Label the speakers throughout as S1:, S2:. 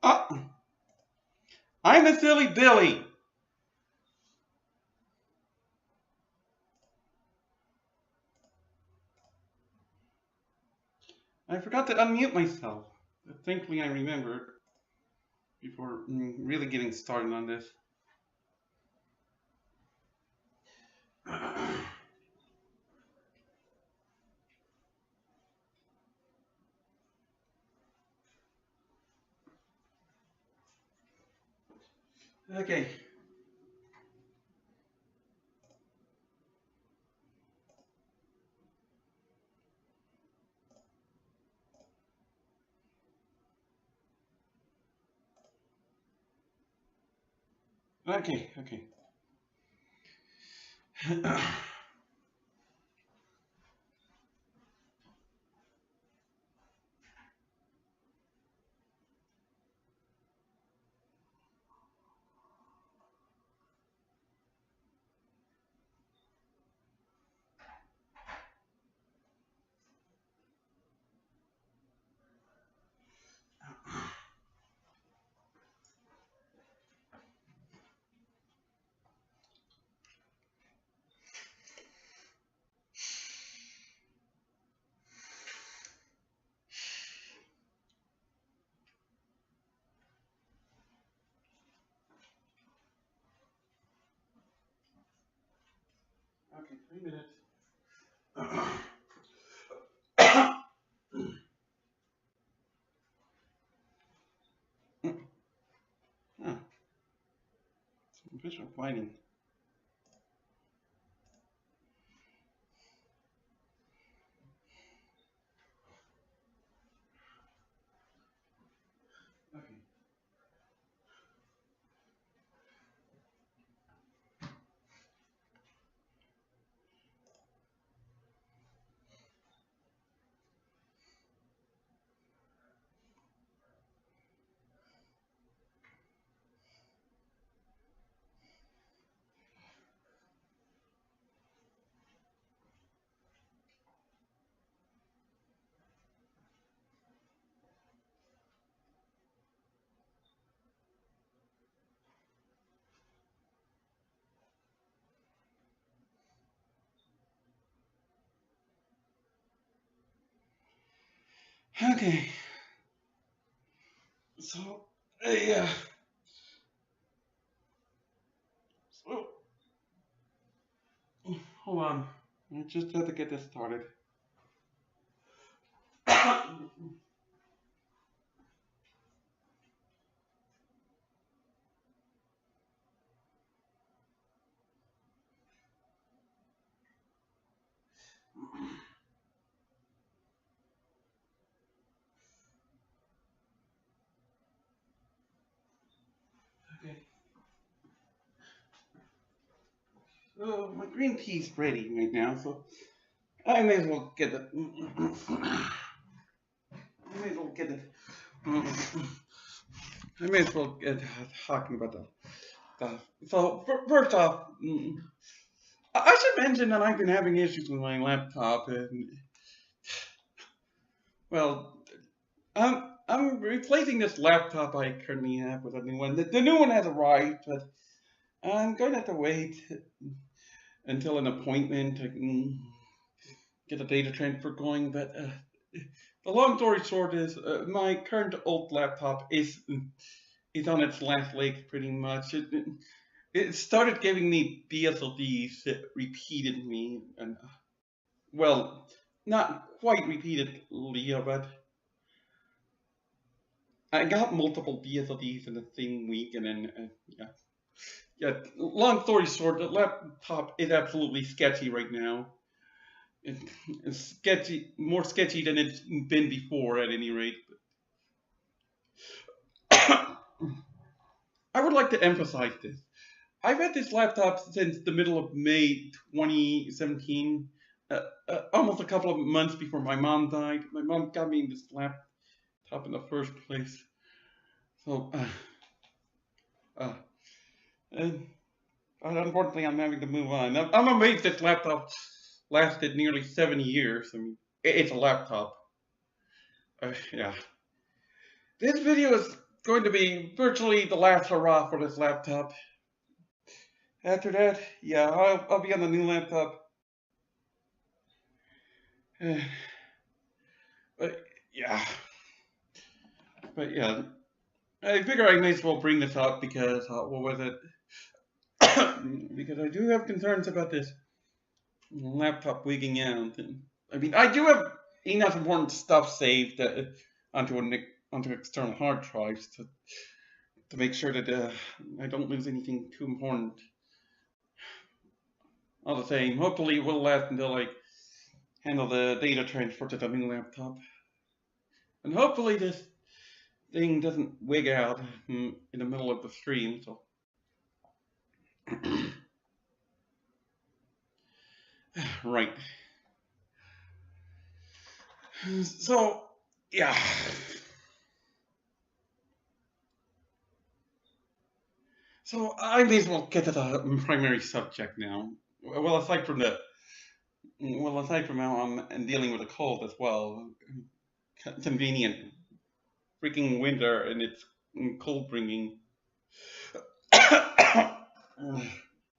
S1: I'm a silly Billy. I forgot to unmute myself. Thankfully, I remembered before really getting started on this. Okay. Okay. Okay. Okay, 3 minutes. Huh. Some fish are fighting. Okay. Okay. So, yeah. So, hold on. I just have to get this started. Okay. So my green tea's ready right now, so I may as well get it. I may as well get it. I may as well get talking about the stuff. So first off, I should mention that I've been having issues with my laptop, and well, I'm replacing this laptop I currently have with a new one. The new one has arrived, but I'm going to have to wait until an appointment to get a data transfer going. But the long story short is, my current old laptop is on its last legs pretty much. It started giving me BSLDs repeatedly, and well, not quite repeatedly, but I got multiple BSLDs in the same week, and then yeah. Yeah, long story short, the laptop is absolutely sketchy right now. It's sketchy, more sketchy than it's been before, at any rate. I would like to emphasize this. I've had this laptop since the middle of May 2017, almost a couple of months before my mom died. My mom got me this laptop in the first place. So, and unfortunately, I'm having to move on. I'm amazed this laptop lasted nearly 7 years. I mean, it's a laptop. Yeah. This video is going to be virtually the last hurrah for this laptop. After that, yeah, I'll be on the new laptop. But yeah, but yeah, I figure I may as well bring this up because what was it? Because I do have concerns about this laptop wigging out. And, I mean, I do have enough important stuff saved onto onto external hard drives to make sure that I don't lose anything too important. All the same, hopefully it will last until I handle the data transfer to the new laptop. And hopefully this thing doesn't wig out in the middle of the stream. So, right. So, yeah. So I may as well get to the primary subject now. Well, aside from how I'm dealing with a cold as well, convenient freaking winter and it's cold bringing.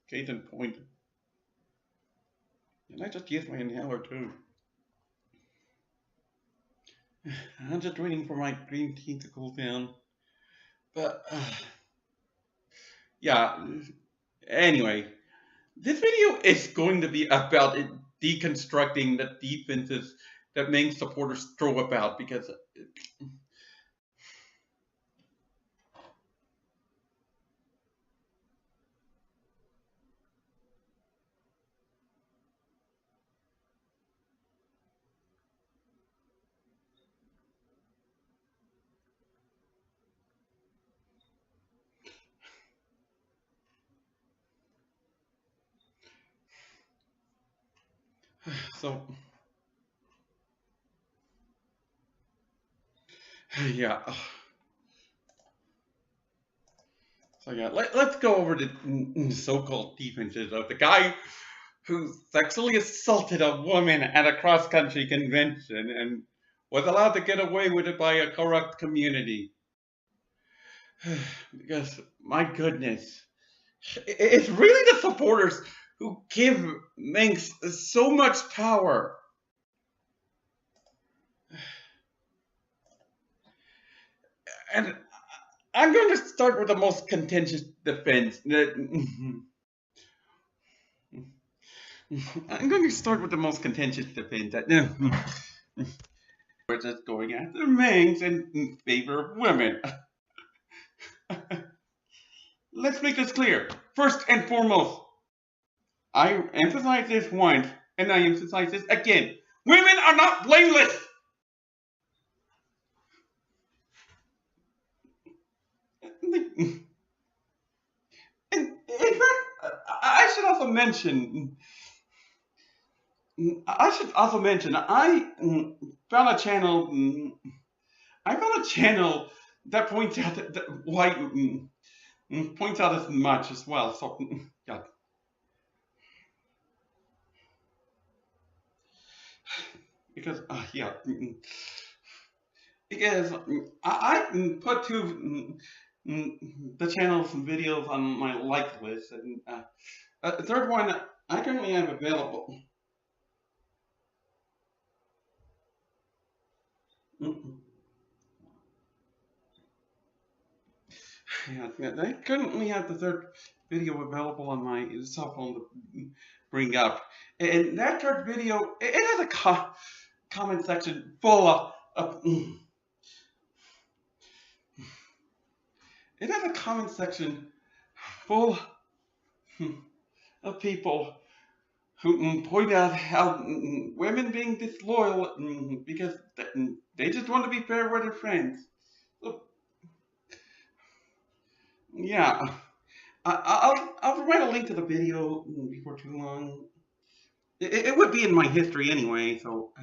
S1: Case in point. And I just used my inhaler too. I'm just waiting for my green tea to cool down. But yeah. Anyway, this video is going to be about deconstructing the defenses that Mangs supporters throw about because. So yeah. So yeah, let's go over the so-called defenses of the guy who sexually assaulted a woman at a cross-country convention and was allowed to get away with it by a corrupt community. Because, my goodness, it's really the supporters who give Manx so much power. And I'm going to start with the most contentious defense. I'm going to start with the most contentious defense. We're just going after Manx in favor of women. Let's make this clear. First and foremost, I emphasize this once, and I emphasize this again. Women are not blameless. And in fact, I should also mention. I found a channel. I found a channel that points out that white points out as much as well. So yeah. Because yeah. Because I put the channel's videos on my like list, and the third one I currently have available. Yeah, I currently have the third video available on my cell phone to bring up, and that third video it has a comment section full of it has a comment section full of people who point out how women being disloyal because they just want to be fair with their friends. So, yeah, I'll provide a link to the video before too long. It would be in my history anyway, so.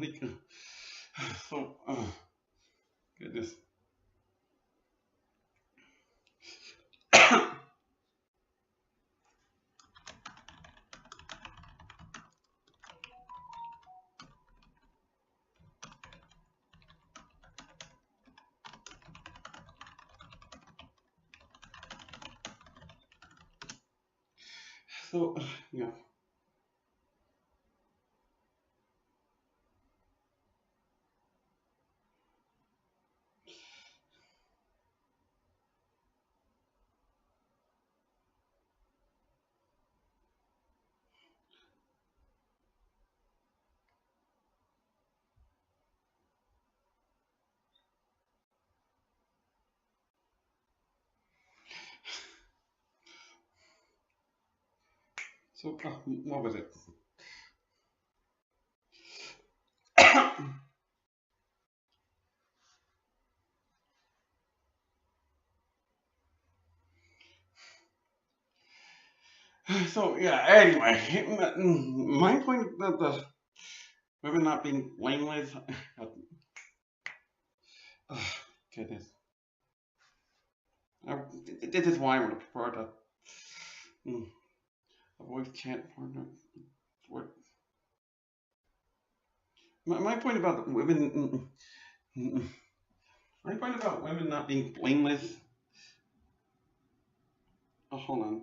S1: like, so, goodness. So, yeah. So, what was it? So, yeah, anyway, my point about the women not being blameless. Oh, goodness. I, this is why I would prefer to mm, avoid chat partner. What my point about women? My point about women not being blameless. Oh, hold on.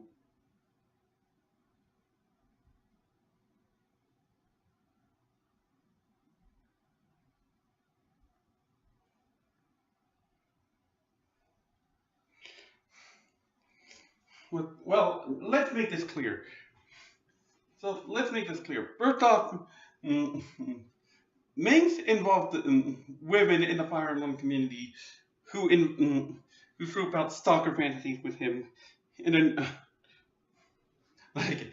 S1: Well, let's make this clear. So let's make this clear. First off, mm, Mangs involved women in the Fire Emblem community who threw about stalker fantasies with him, and then like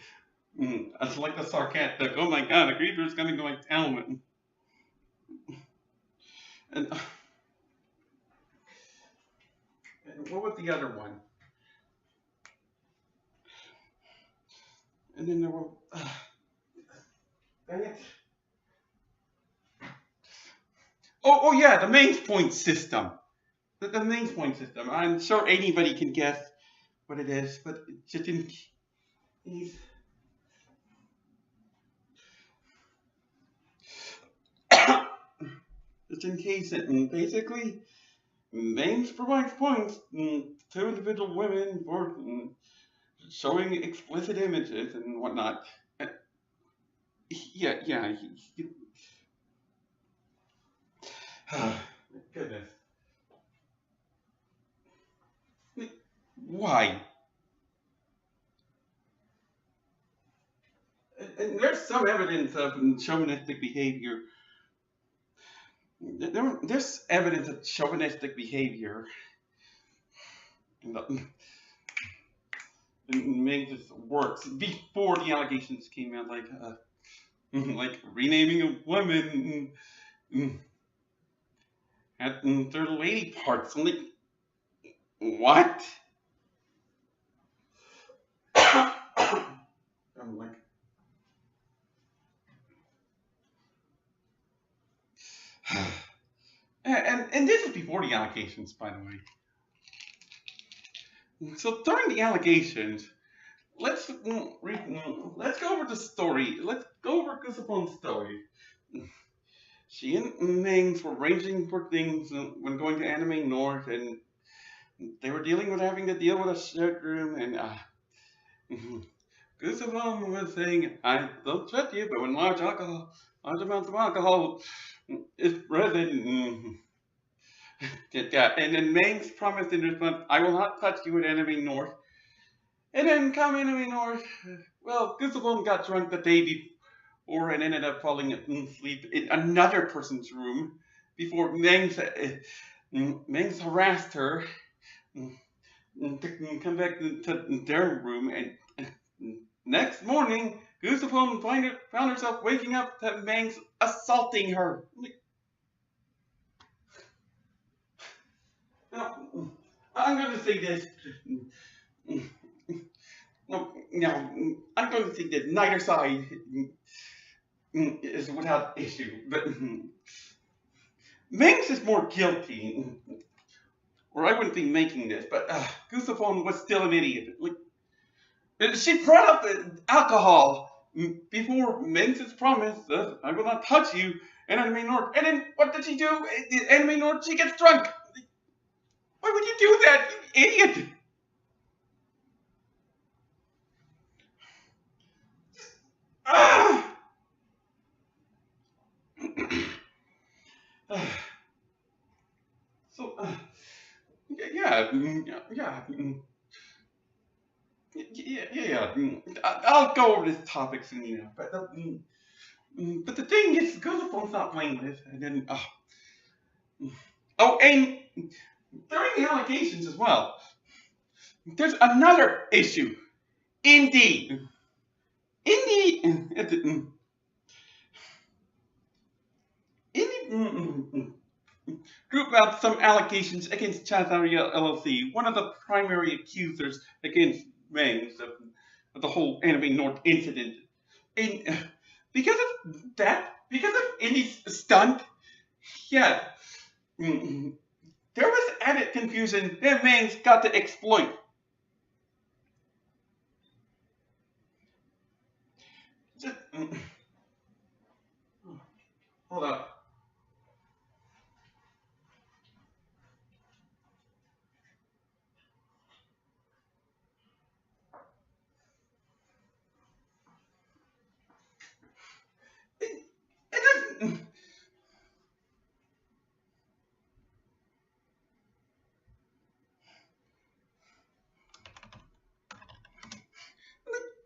S1: it's like the sarcastic. Oh my god, a creeper's coming to my town, and, and what was the other one? And then there were. Dang it. Oh yeah, the main point system. The main point system. I'm sure anybody can guess what it is, but just in case. Just in case, basically, names provides points to individual women for showing explicit images and whatnot. Uh, yeah. Goodness. Why? And there's some evidence of chauvinistic behavior. There's evidence of chauvinistic behavior in the in Mings' works before the allegations came out, like renaming a woman at their lady parts. I'm like, what? I'm like, and this is before the allegations, by the way. So during the allegations, let's go over the story. Let's go over Kusapon's story. She and Mings were arranging for things when going to Anime North, and they were dealing with having to deal with a shared room, and Kusapon was saying, "I don't judge you, but when large amounts of alcohol is present." Yeah, and then Mangs promised in response, "I will not touch you at Enemy North." And then come Enemy North. Well, Guzabone got drunk the day before and ended up falling asleep in another person's room before Mangs harassed her to come back to their room. And next morning, Guzabone found herself waking up to Mangs assaulting her. Now, I'm going to say this. No, I'm going to say this. Neither side is without issue, but Mangs is more guilty, or I wouldn't be making this, but Goosefon was still an idiot. Like, she brought up alcohol before Mangs' promise, I will not touch you, and Anime Nord, and then what did she do? Anime Nord, she gets drunk. Why would you do that, you idiot? Ah! So, yeah, I'll go over this topic soon, but the thing is, Goosebumps not blameless, and then, oh, and during the allegations as well, there's another issue. Indeed, in the group out some allegations against Chazaria LLC, one of the primary accusers against Mangs of the whole Anime North incident. And because of that, because of Indy's stunt, yeah, there was added confusion that Mangs got to exploit. Just, hold up. It doesn't.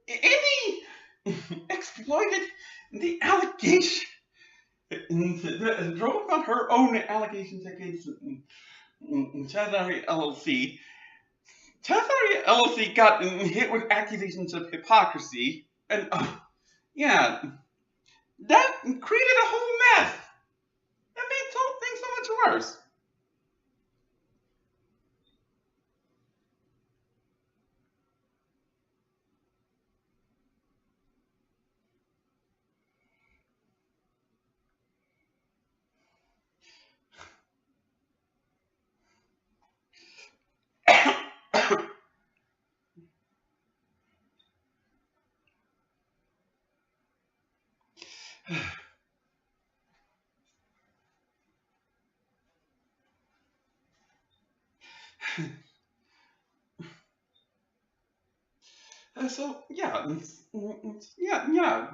S1: Andy exploited the allegation, drove on her own allegations against Chazari LLC. Chazari LLC got hit with accusations of hypocrisy, and yeah, that created a whole mess. That made things so much worse. So yeah, yeah.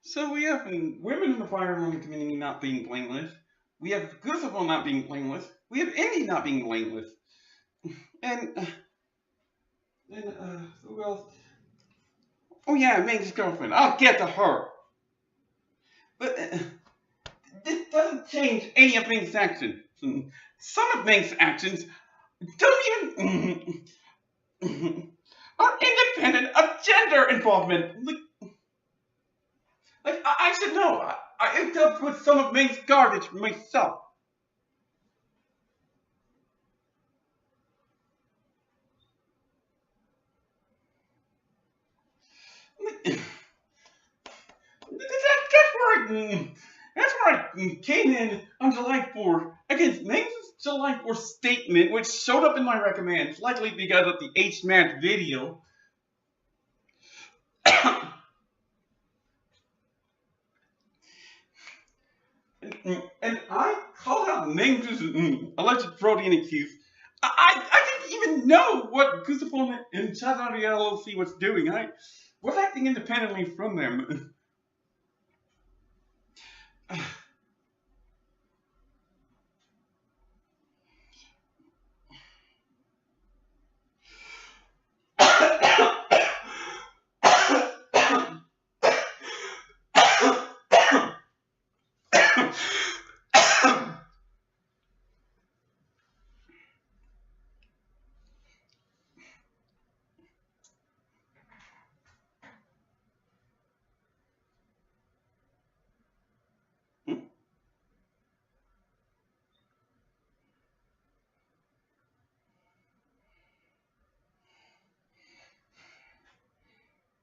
S1: So we have women in the firearm community not being blameless. We have Gustavo not being blameless. We have Indy not being blameless. And who else? Oh yeah, Ming's girlfriend. I'll get to her. But this doesn't change any of Ming's actions. Some of Ming's actions don't even are independent of gender involvement. Like I should know. I dealt with some of Ming's garbage myself. That's where I came in on July 4th against Ming's July 4th statement, which showed up in my recommends, likely because of the H-Match video. And I called out Ming's alleged fraud and accused. I didn't even know what Gustafon and Chazari LLC was doing. I was acting independently from them.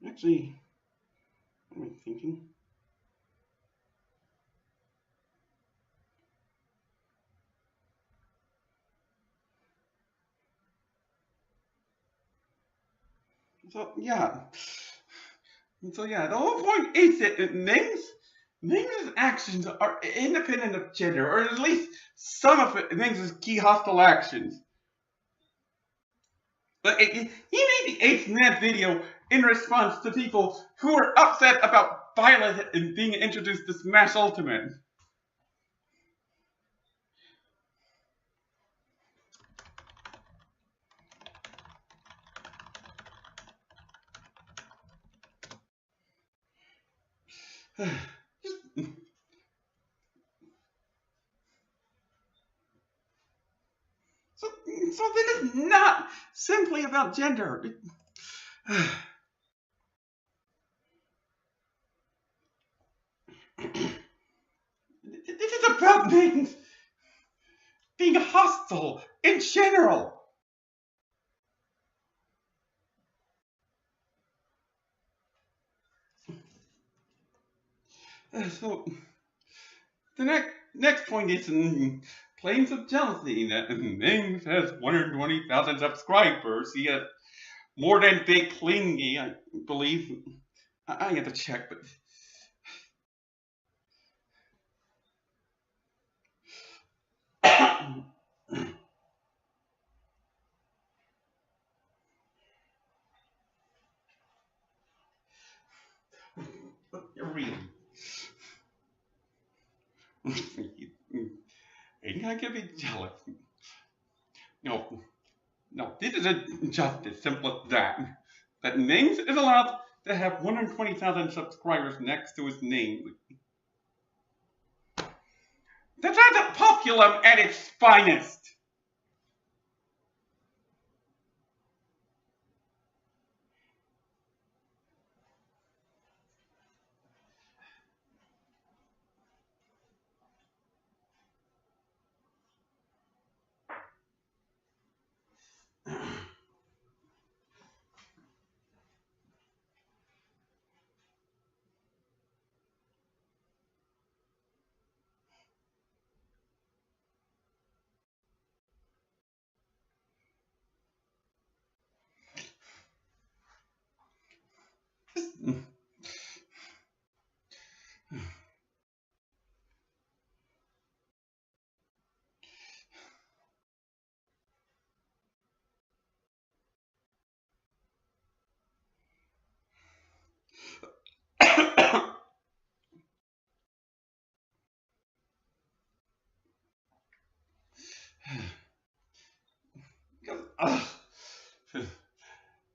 S1: Actually, let me thinking. So yeah. So yeah, the whole point is that Mings' actions are independent of gender, or at least some of Mings' key hostile actions. But he made the apes in that video in response to people who were upset about Violet and being introduced to Smash Ultimate. So this is not simply about gender. This is about things being hostile in general. So the next point is claims of jealousy that Mangs has 120,000 subscribers. He has more than Big Clingy, I believe. I have to check, but really, and I can be jealous. No, no, this isn't just as simple as that. That Mangs is allowed to have 120,000 subscribers next to his name. That's not a populum at its finest.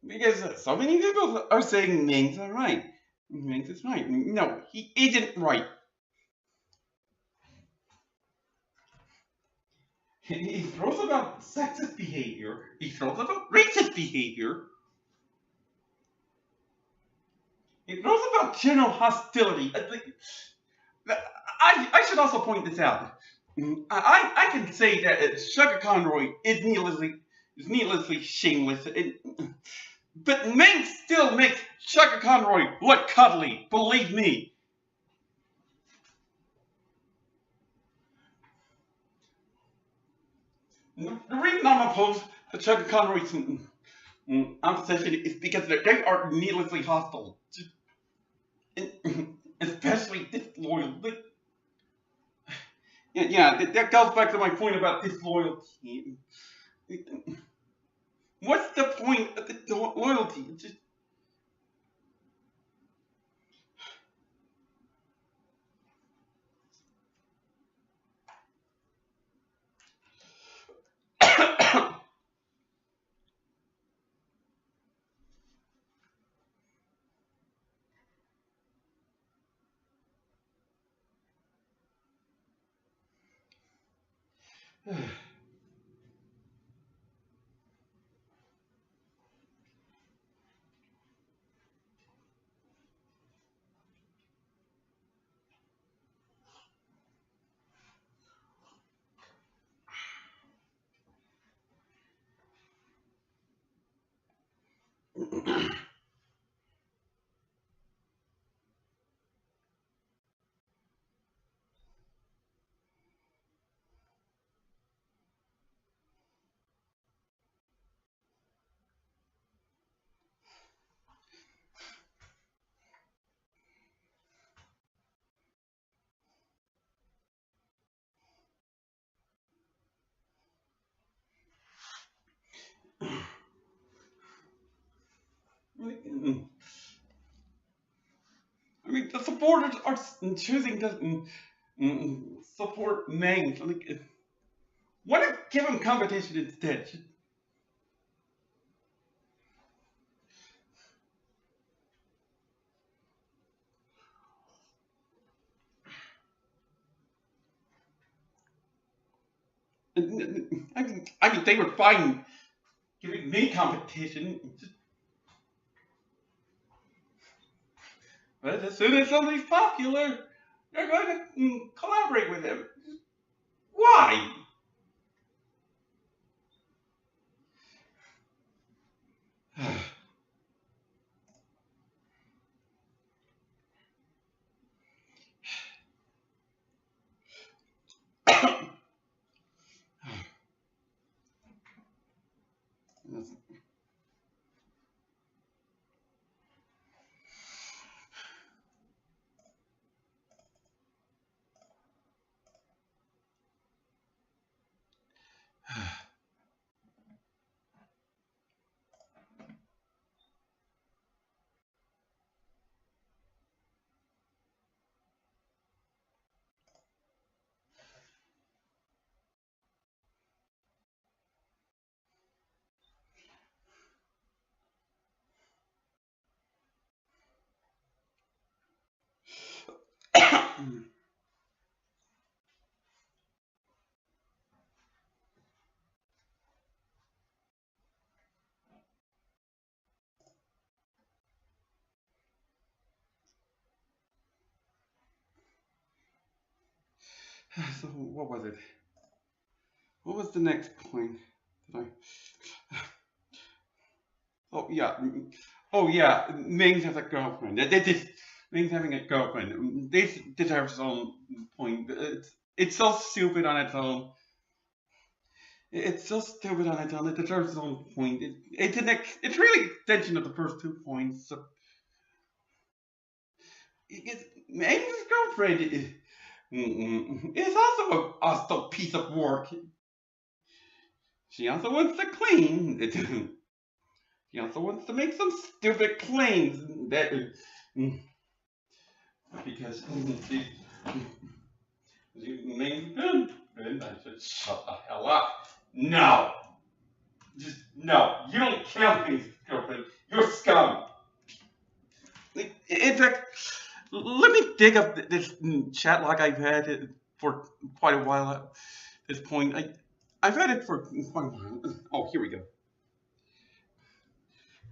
S1: Because so many people are saying Mings are right. Mings is right. No, he isn't right. He throws about sexist behavior. He throws about racist behavior. He throws about general hostility. I should also point this out. I can say that Sugar Conroy is needlessly shameless. But Ming still makes Sugar Conroy look cuddly. Believe me. The reason I'm opposed to Sugar Conroy's opposition is because they are needlessly hostile. Especially disloyal. Yeah, that goes back to my point about disloyalty. What's the point of the loyalty? It's just I mean, the supporters are choosing to support Mangs. Like, why not give him competition instead? I mean, they were fine giving me competition, but as soon as somebody's popular, they're going to collaborate with him. Why? So what was it? What was the next point? Did I? Oh yeah. Oh yeah. Mings has a girlfriend. This Mings having a girlfriend. This deserves its own point. It's so stupid on its own. It's so stupid on its own. It deserves its own point. It's really an extension of the first 2 points. So, Mings' girlfriend is also a hostile piece of work. She also wants to clean. She also wants to make some stupid claims that because she named good, and I said, shut the hell up. No, just no. You don't count me, girlfriend. You're scum. In fact, let me dig up this chat log I've had for quite a while at this point. I've had it for quite a while. Oh, here we go.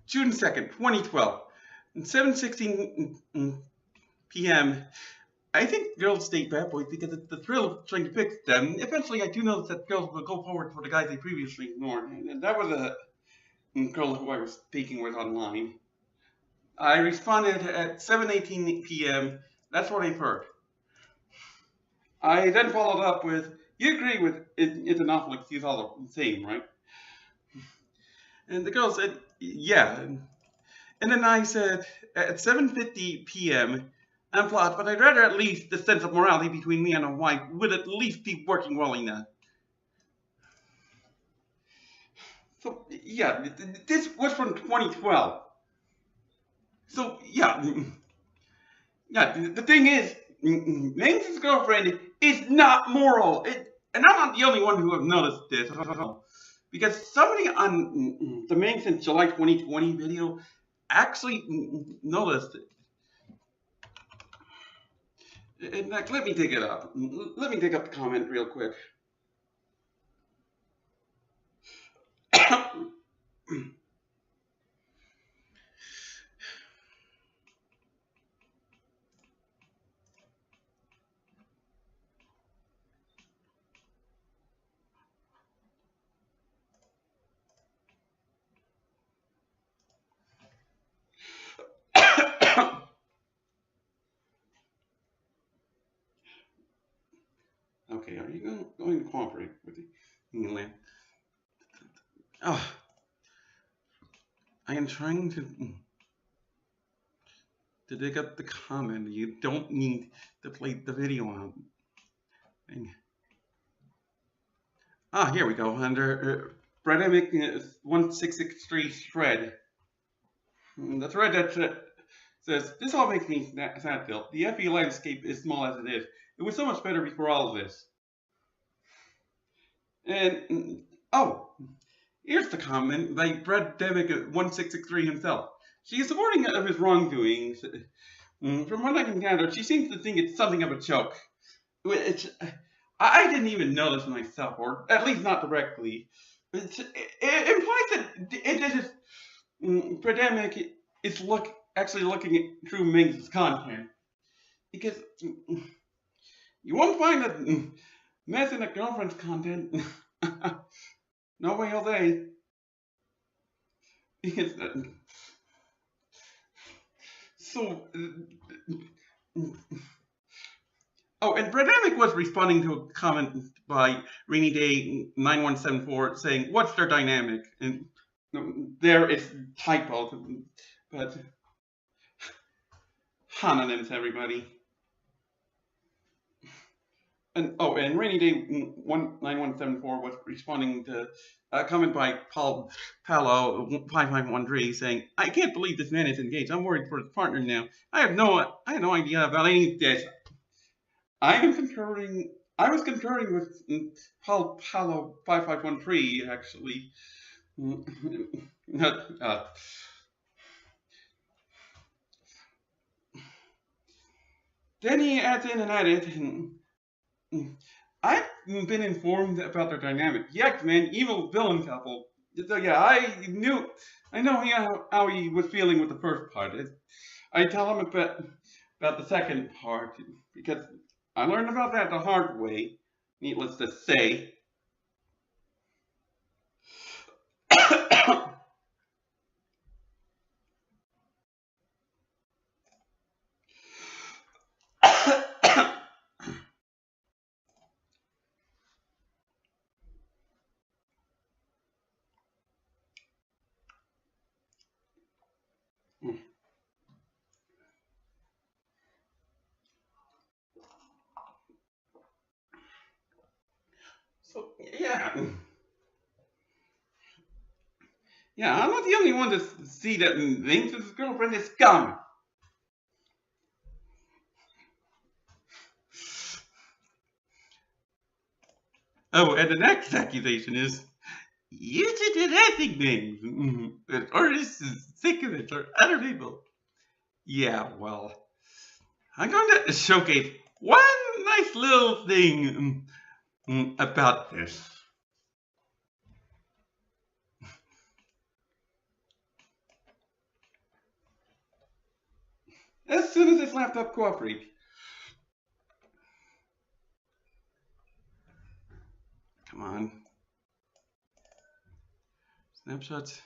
S1: June 2nd, 2012, 7:16 p.m. I think girls date bad boys because it's the thrill of trying to fix them. Eventually, I do notice that girls will go forward for the guys they previously ignored. And that was a girl who I was speaking with online. I responded at 7:18 p.m. That's what I've heard. I then followed up with, "You agree with it's an awful excuse all the same, right?" And the girl said, "Yeah." And then I said, at 7:50 p.m., I'm flawed, but I'd rather at least the sense of morality between me and a wife would at least be working well enough. So, yeah, this was from 2012. So, yeah, the thing is, Mangs' girlfriend is not moral. And I'm not the only one who have noticed this. Because somebody on the Mangs in July 2020 video actually noticed it. In fact, let me dig it up. Let me dig up the comment real quick. Okay, are you going to cooperate with the England? Oh, I am trying to dig up the comment. You don't need to play the video out. Here we go. Under Bredemic 1663 thread. That's right. That says this all makes me sad. Phil. The FE landscape is small as it is. It was so much better before all of this. And oh, here's the comment by Brad Demick 1663 himself. She is supporting of his wrongdoings. From what I can gather, she seems to think it's something of a joke. Which I didn't even notice myself, or at least not directly. It implies that it is Prademic is actually looking through Mings' content, because you won't find a mess in a girlfriend's content. No way all day. Because, so oh, and Bradamic was responding to a comment by Rainy Day 9174 saying, "What's their dynamic?" And there is typo, but homonyms, everybody. And oh, and Rainy Day 9174 was responding to a comment by Paul Palo 5513 saying, "I can't believe this man is engaged. I'm worried for his partner now. I had no idea about any of this." I was concurring with Paul Palo 5513 actually. Then he adds in an edit. I've been informed about their dynamic. Yes, man, evil villain couple. So yeah, I know how he was feeling with the first part. I tell him about the second part because I learned about that the hard way. Needless to say. So yeah. Yeah, I'm not the only one to see that Link his girlfriend is scum. Oh, and the next accusation is you should do nothing things, or is sick of it, or other people. Yeah, well, I'm going to showcase one nice little thing about this. As soon as this laptop cooperates. Come on. Snapshots.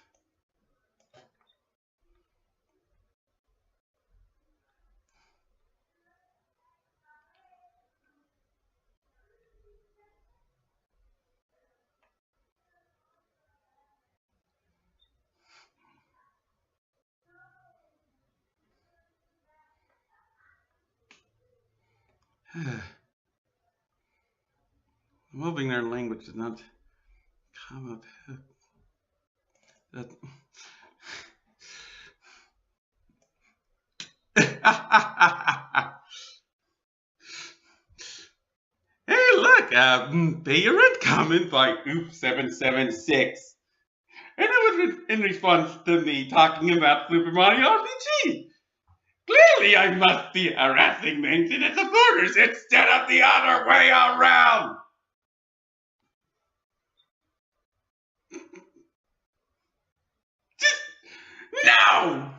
S1: I'm hoping their language does not come up. That. Hey, look, pay your rent comment by Oops776. And it was in response to me talking about Super Mario RPG. Clearly, I must be harassing Mangs and its supporters instead of the other way around. Just no!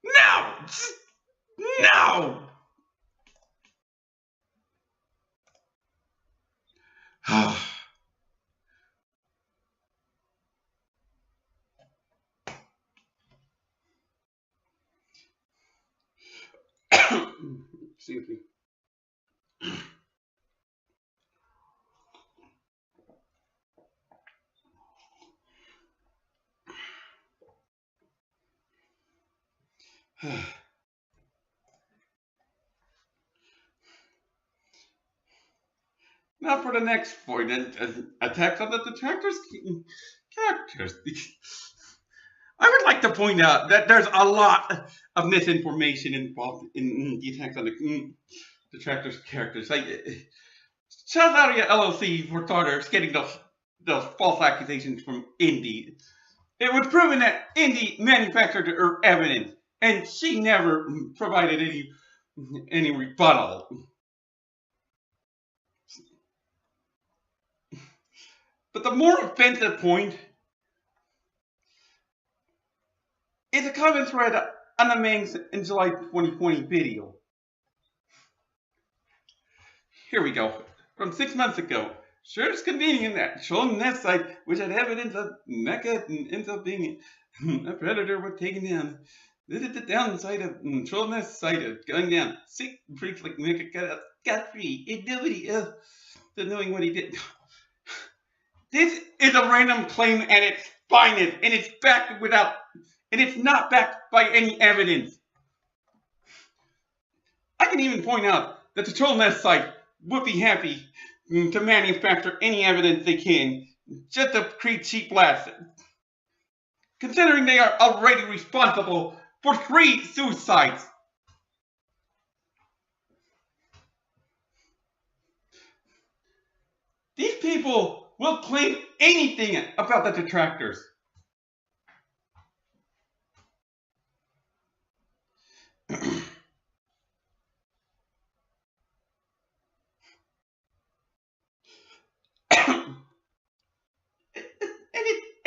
S1: No! Just no! Excuse me. Now for the next point, attacks on the detractors characters. I would like to point out that there's a lot of misinformation involved in the attacks on the detractors' characters. Like, shout out to your LLC for starters getting those false accusations from Indy. It was proven that Indy manufactured her evidence, and she never provided any rebuttal. But the more offensive point is a comment thread on the Mangs in July 2020 video. Here we go. From 6 months ago. Sure, it's convenient that shown that site, which had evidence of Mecca and ends up being a predator, was taken down. This is the downside of trolling that site of going down. Sick freaks like Mecca got free, and nobody else knowing what he did. This is a random claim at its finest, and it's backed and it's not backed by any evidence. I can even point out that the Troll Nest site would be happy to manufacture any evidence they can just to create cheap laughs, considering they are already responsible for 3 suicides. These people will claim anything about the detractors.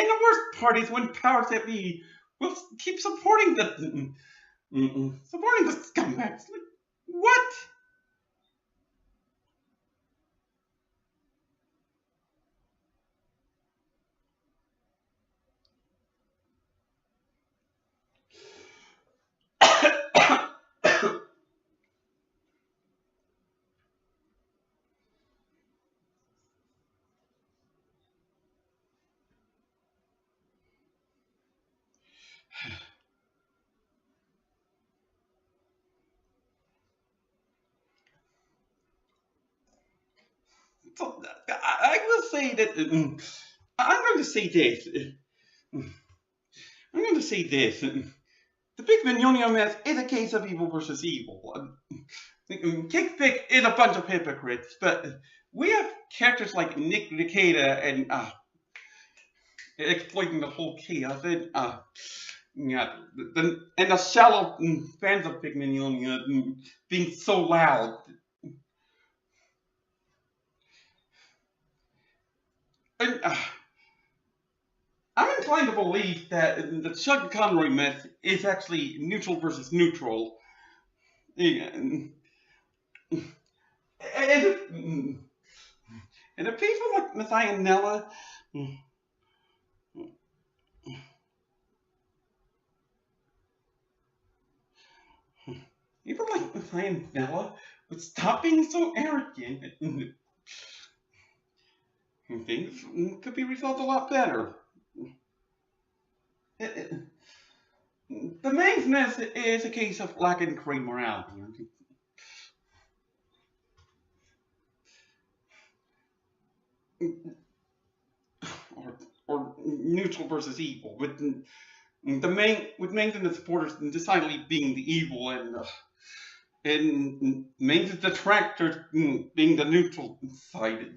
S1: And the worst part is when powers that be will keep supporting the scumbags. Like, what? So, I will say that I'm going to say this. I'm going to say this. The Big Mignonio mess is a case of evil versus evil. Kickpick is a bunch of hypocrites, but we have characters like Nick Nikita and exploiting the whole chaos, and yeah, and the shallow fans of Big Mignonio being so loud. And, I'm inclined to believe that the Chuck Conroy myth is actually neutral versus neutral. And, and the people like Mathianella, people like Mathianella would stop being so arrogant, and things could be resolved a lot better. The Mangs mess is a case of lacking great morality. Or neutral versus evil, with Mangs and the supporters decidedly being the evil, and Mangs' detractors being the neutral side.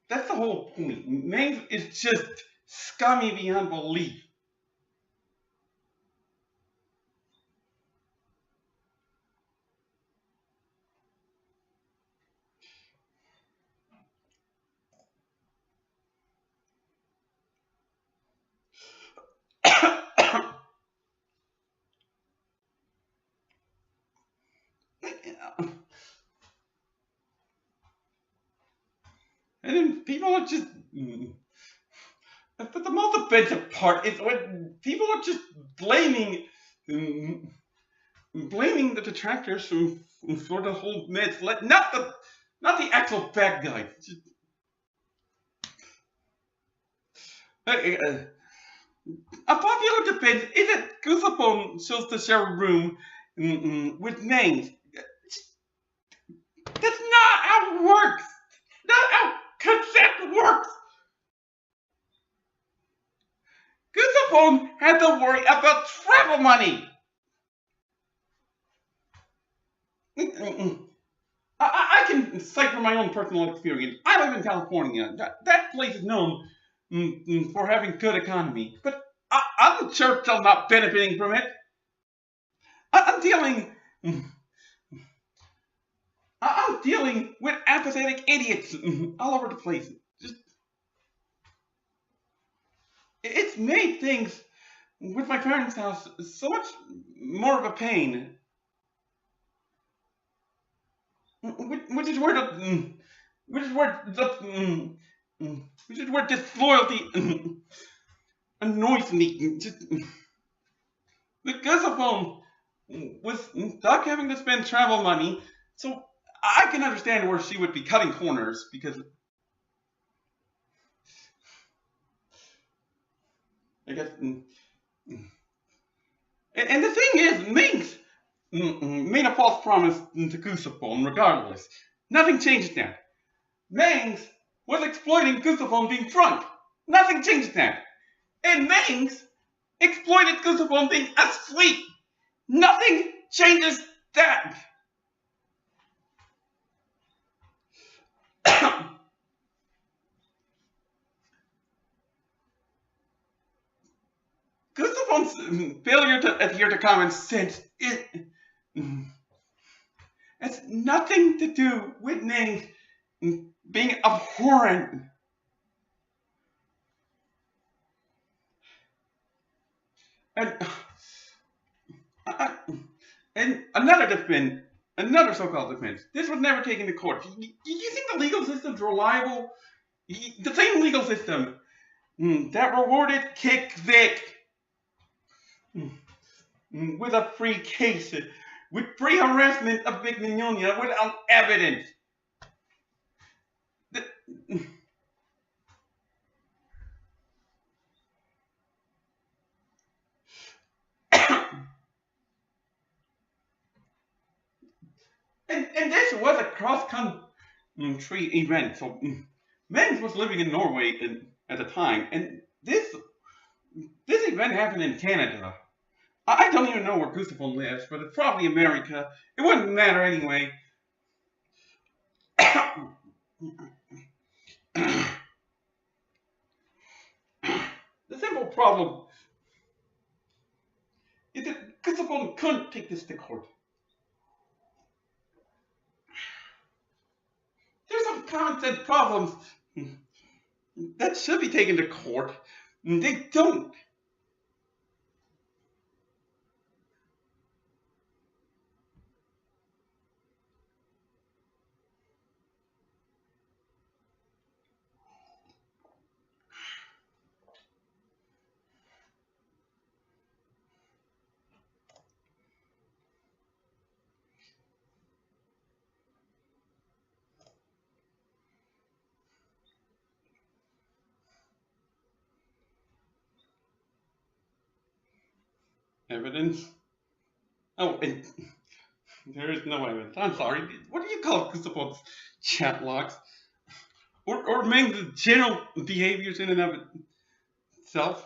S1: That's the whole point. Mangs is just scummy beyond belief. And then people are just But the most offensive part is when people are just blaming blaming the detractors for the whole mess, like not the actual bad guys. A popular defense is that Goosebumps chose to share a room with Mangs. That's not how it works. Not how consent works. Goosebumps had to worry about travel money. I can cite from my own personal experience. I live in California. That place is known for having good economy, but I'm sure still not benefiting from it. I'm dealing. I'm dealing with apathetic idiots all over the place. Just, it's made things with my parents' house so much more of a pain. Which is where the which is where the which is where disloyalty annoys me. Just, because of was stuck having to spend travel money, so I can understand where she would be cutting corners because I guess. And the thing is, Minx made a false promise to Goosebumps regardless. Nothing changed that. Mangs was exploiting Goosebumps being drunk. Nothing changed that. And Mangs exploited Goosebumps being asleep. Nothing changes that. Goosebumps' failure to adhere to common sense has nothing to do with Mangs being abhorrent. And, and another so-called defense. This was never taken to court. You think the legal system's reliable? The same legal system that rewarded Kick Vic with a free case, with free harassment of Vic Mignogna without evidence. And this was a cross-country event. So Mengs was living in Norway at the time, and this event happened in Canada. I don't even know where Goosebumps lives, but it's probably America. It wouldn't matter anyway. The simple problem is that Goosebumps couldn't take this to court. There's some common sense problems that should be taken to court. They don't. Evidence? Oh, and there is no evidence. I'm sorry. What do you call Goosebumps chat logs? Or Meng's general behaviors in and of itself?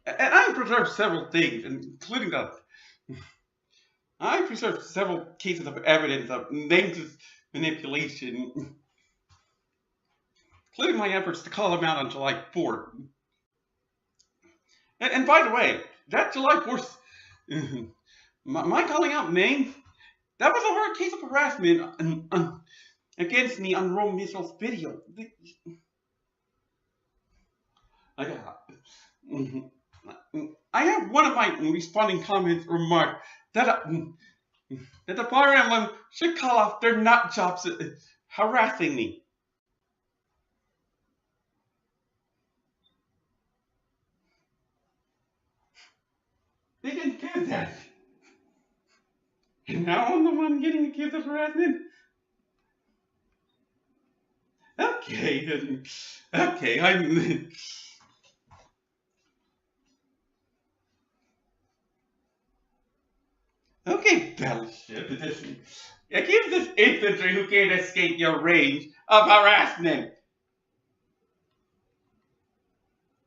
S1: And I preserved several things, including that. I preserved several cases of evidence of Meng's manipulation, including my efforts to call him out on July 4th. And by the way, that July 4th, my calling out Meng, that was over a case of harassment against me on Rome Mitchell's video. I have one of my responding comments remarked that that the Fire Emblem should call off their nut jobs harassing me. They didn't do that. And now I'm the one getting accused of harassment? Okay, okay, I'm... Okay, Battleship, accuse this infantry who can't escape your range of harassment.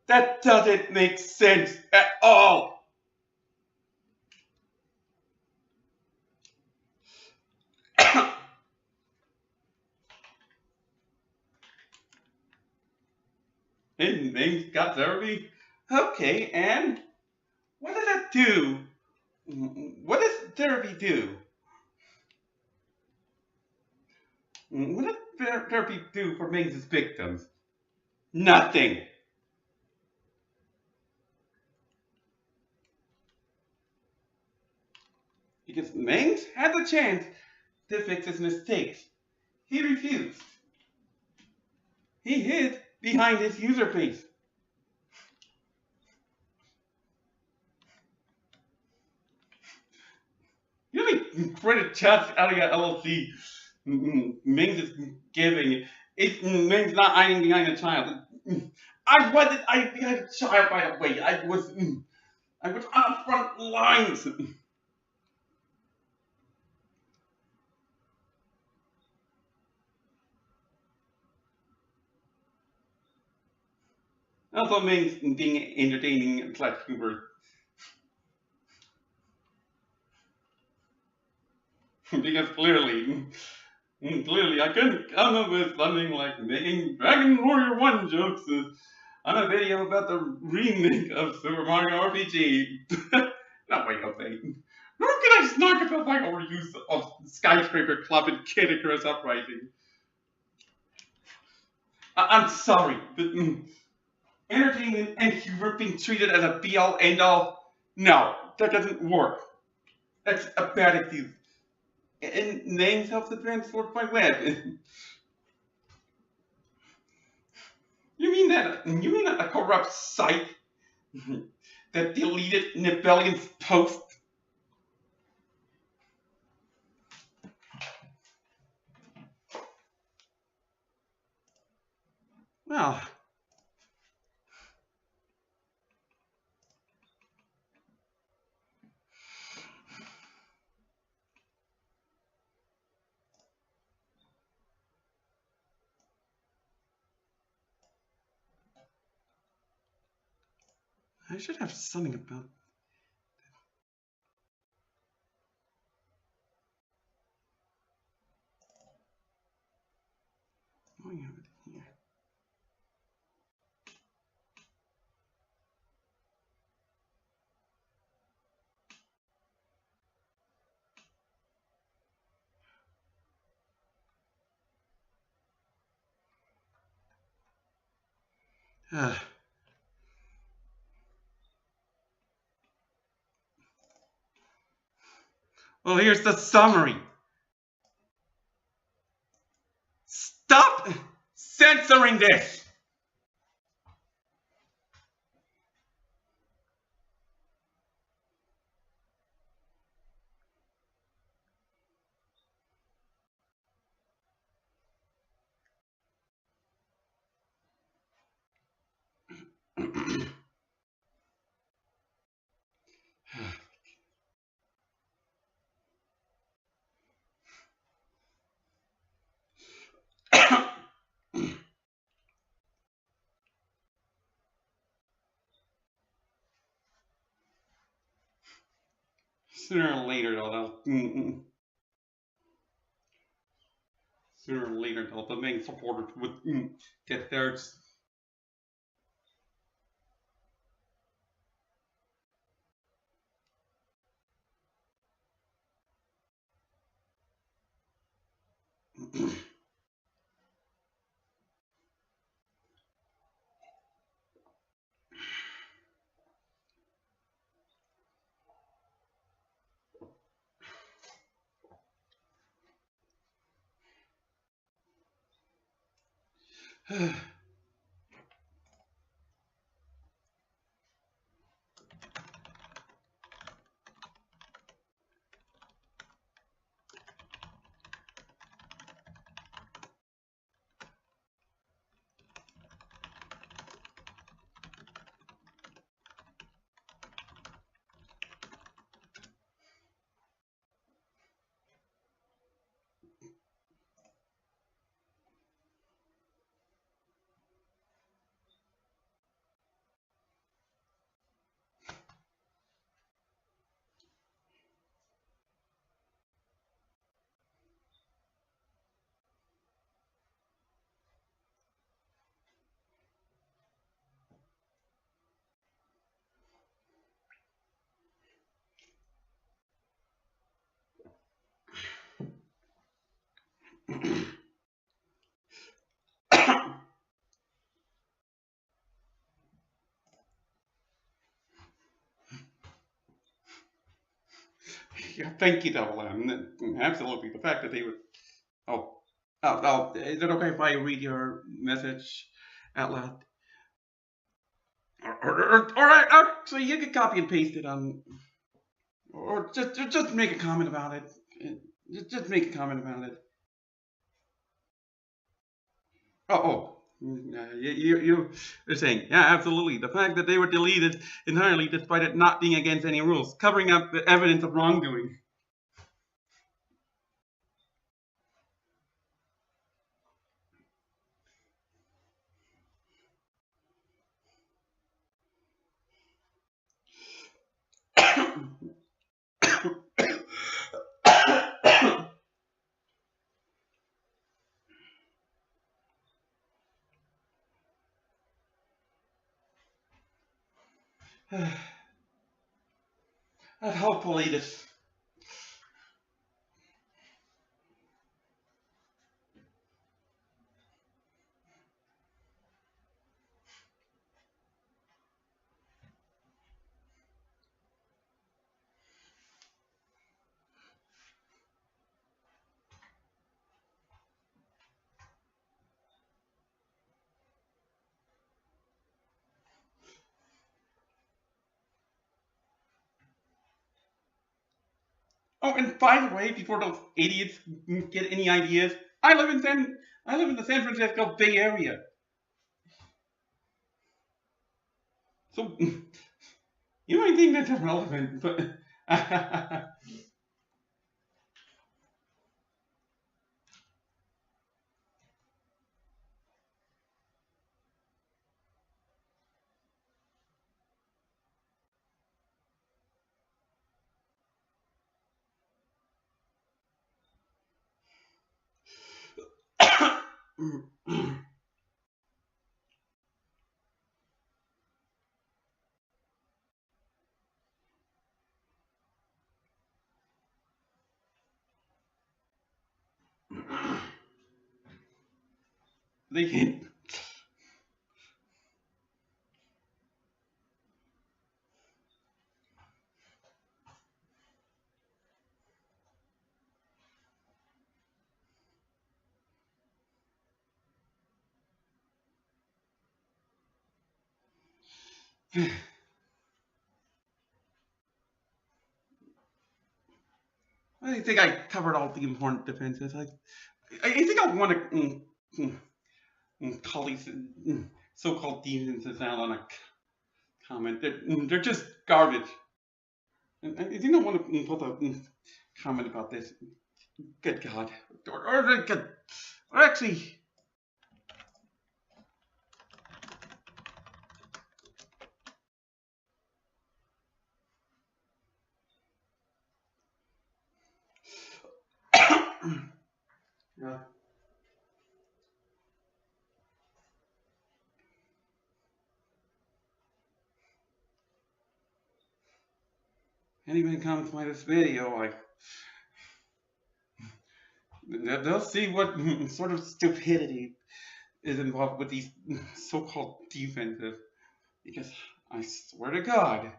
S1: That doesn't make sense at all. And name's got therapy? Okay, and what does that do? What does therapy do? What does therapy do for Mangs' victims? Nothing. Because Mangs had the chance to fix his mistakes. He refused. He hid behind his user base. You know credit chats out of your LLC Mangs is giving. Mangs not hiding behind a child. I wasn't hiding behind a child, by the way. I was on the front lines. Also Mangs being entertaining / humor. Because clearly I couldn't come up with something like making Dragon Warrior 1 jokes on a video about the remake of Super Mario RPG. No way, okay. Nor can I snark about my overuse of Skyscraper Club and Kid Icarus Uprising. I'm sorry, but entertainment and humor being treated as a be-all, end-all? No, that doesn't work. That's a bad excuse. And names help to transport my web. You mean that a corrupt site that deleted Nibellian's post? Well, I should have something about. Oh, yeah, here. Well, here's the summary. Stop censoring this! Sooner or later, the main supporters would get theirs. Yeah, thank you, Double M. Absolutely. The fact that they would. Oh, is it okay if I read your message out loud? Or actually, you could copy and paste it on, or just make a comment about it. Just make a comment about it. You're saying, yeah, absolutely. The fact that they were deleted entirely despite it not being against any rules, covering up the evidence of wrongdoing. And hopefully this. Oh, and by the way, before those idiots get any ideas, I live in the San Francisco Bay Area. So you might think that's irrelevant, but they can. I think I covered all the important defenses. I think I want to call these so-called defenses out on a comment. They're just garbage. I think I want to put a comment about this. Good God. Or actually, yeah. Anyone comments by this video, they'll see what sort of stupidity is involved with these so-called defenses. Because I swear to God,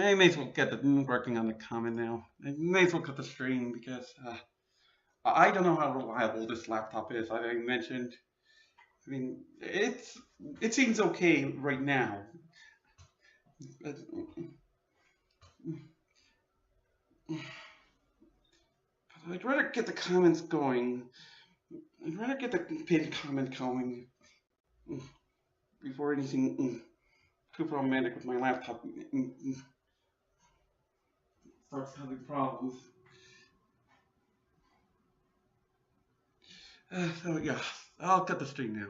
S1: I may as well get working on the comment now. I may as well cut the stream because I don't know how reliable this laptop is. I mentioned. I mean, it seems okay right now. But I'd rather get the comments going. I'd rather get the pinned comment going before anything too problematic with my laptop starts having problems. So yeah, I'll cut the stream now.